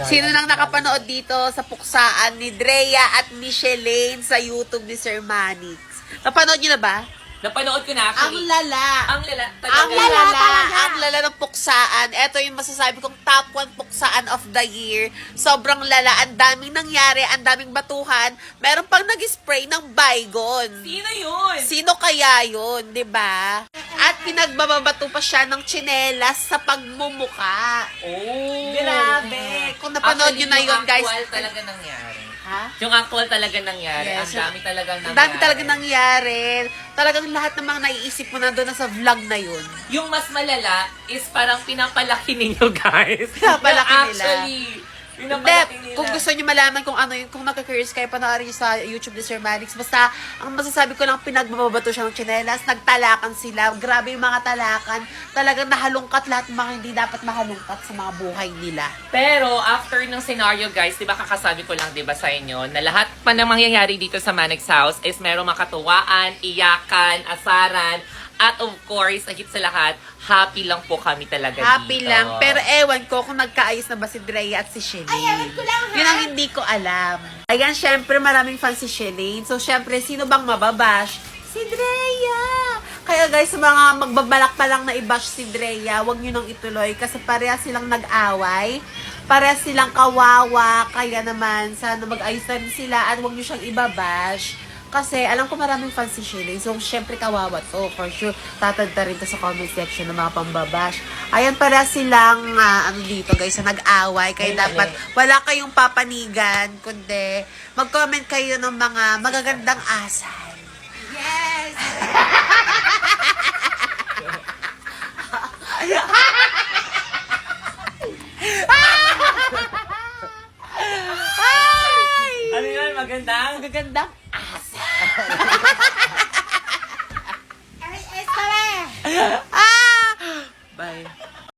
Sino nang nakapanood dito sa puksaan ni Drea at Micheline sa YouTube ni Sir Manix? Napanood nyo na ba? Napanood ko na Ang actually. lala. Ang lala. Ang Talaga. lala, ang lala ng puksaan. Ito yung masasabi kong top 1 puksaan of the year. Sobrang lala. Ang daming nangyari, ang daming batuhan. Meron pang nag-spray ng Baygon. Sino yun? Sino kaya yun, di ba? At pinagbababato pa siya ng tsinelas sa pagmumuka. Oh. Grabe. Kung napanood nyo na yun, guys. Yung actual talaga nangyari. Ha? Yung actual talaga nangyari. Yes. Ang dami talagang Ang nangyari. dami talaga nangyari. Talagang lahat ng mga naiisip mo nandun na sa vlog na yun. Yung mas malala is parang pinapalaki ninyo, guys. Pinapalaki Na nila. Actually, Hindi, pinapalaki nila. kung gusto nyo malaman kung ano yun, kung nagka-curious kayo, panoorin nyo sa YouTube ni Sir Manix. Basta, ang masasabi ko lang, pinagbabato siya ng tsinelas, nagtalakan sila. Grabe yung mga talakan. Talagang nahalungkat lahat ng mga hindi dapat mahalungkat sa mga buhay nila. Pero, after ng scenario, guys, di ba kakasabi ko lang, di ba, sa inyo, na lahat pa ng mangyayari dito sa Manix House is merong makatuwaan, iyakan, asaran, at of course, higit sa lahat, happy lang po kami talaga Happy dito. lang. Pero ewan ko kung nagkaayos na ba si Drea at si Shelly. Ay, ewan ko lang, ha? Yun ang hindi ko alam. Ayan, syempre, maraming fans si Shelly. So, syempre, sino bang mababash? Si Drea! Kaya guys, sa mga magbabalak pa lang na i-bash si Drea, huwag nyo nang ituloy kasi pareha silang nag-away. Pareha silang kawawa. Kaya naman, sana mag-ayos na rin sila at huwag nyo siyang ibabash. Kasi alam ko maraming fans si Shelly. So, syempre kawawa to. For sure, tatanda rin to sa comment section ng mga pambabash. Ayan, para silang, ano dito guys, na nag-away. Kaya dapat wala kayong papanigan. Kundi, mag-comment kayo ng mga magagandang asal. Yes! Ano yun? Magandang? Magagandang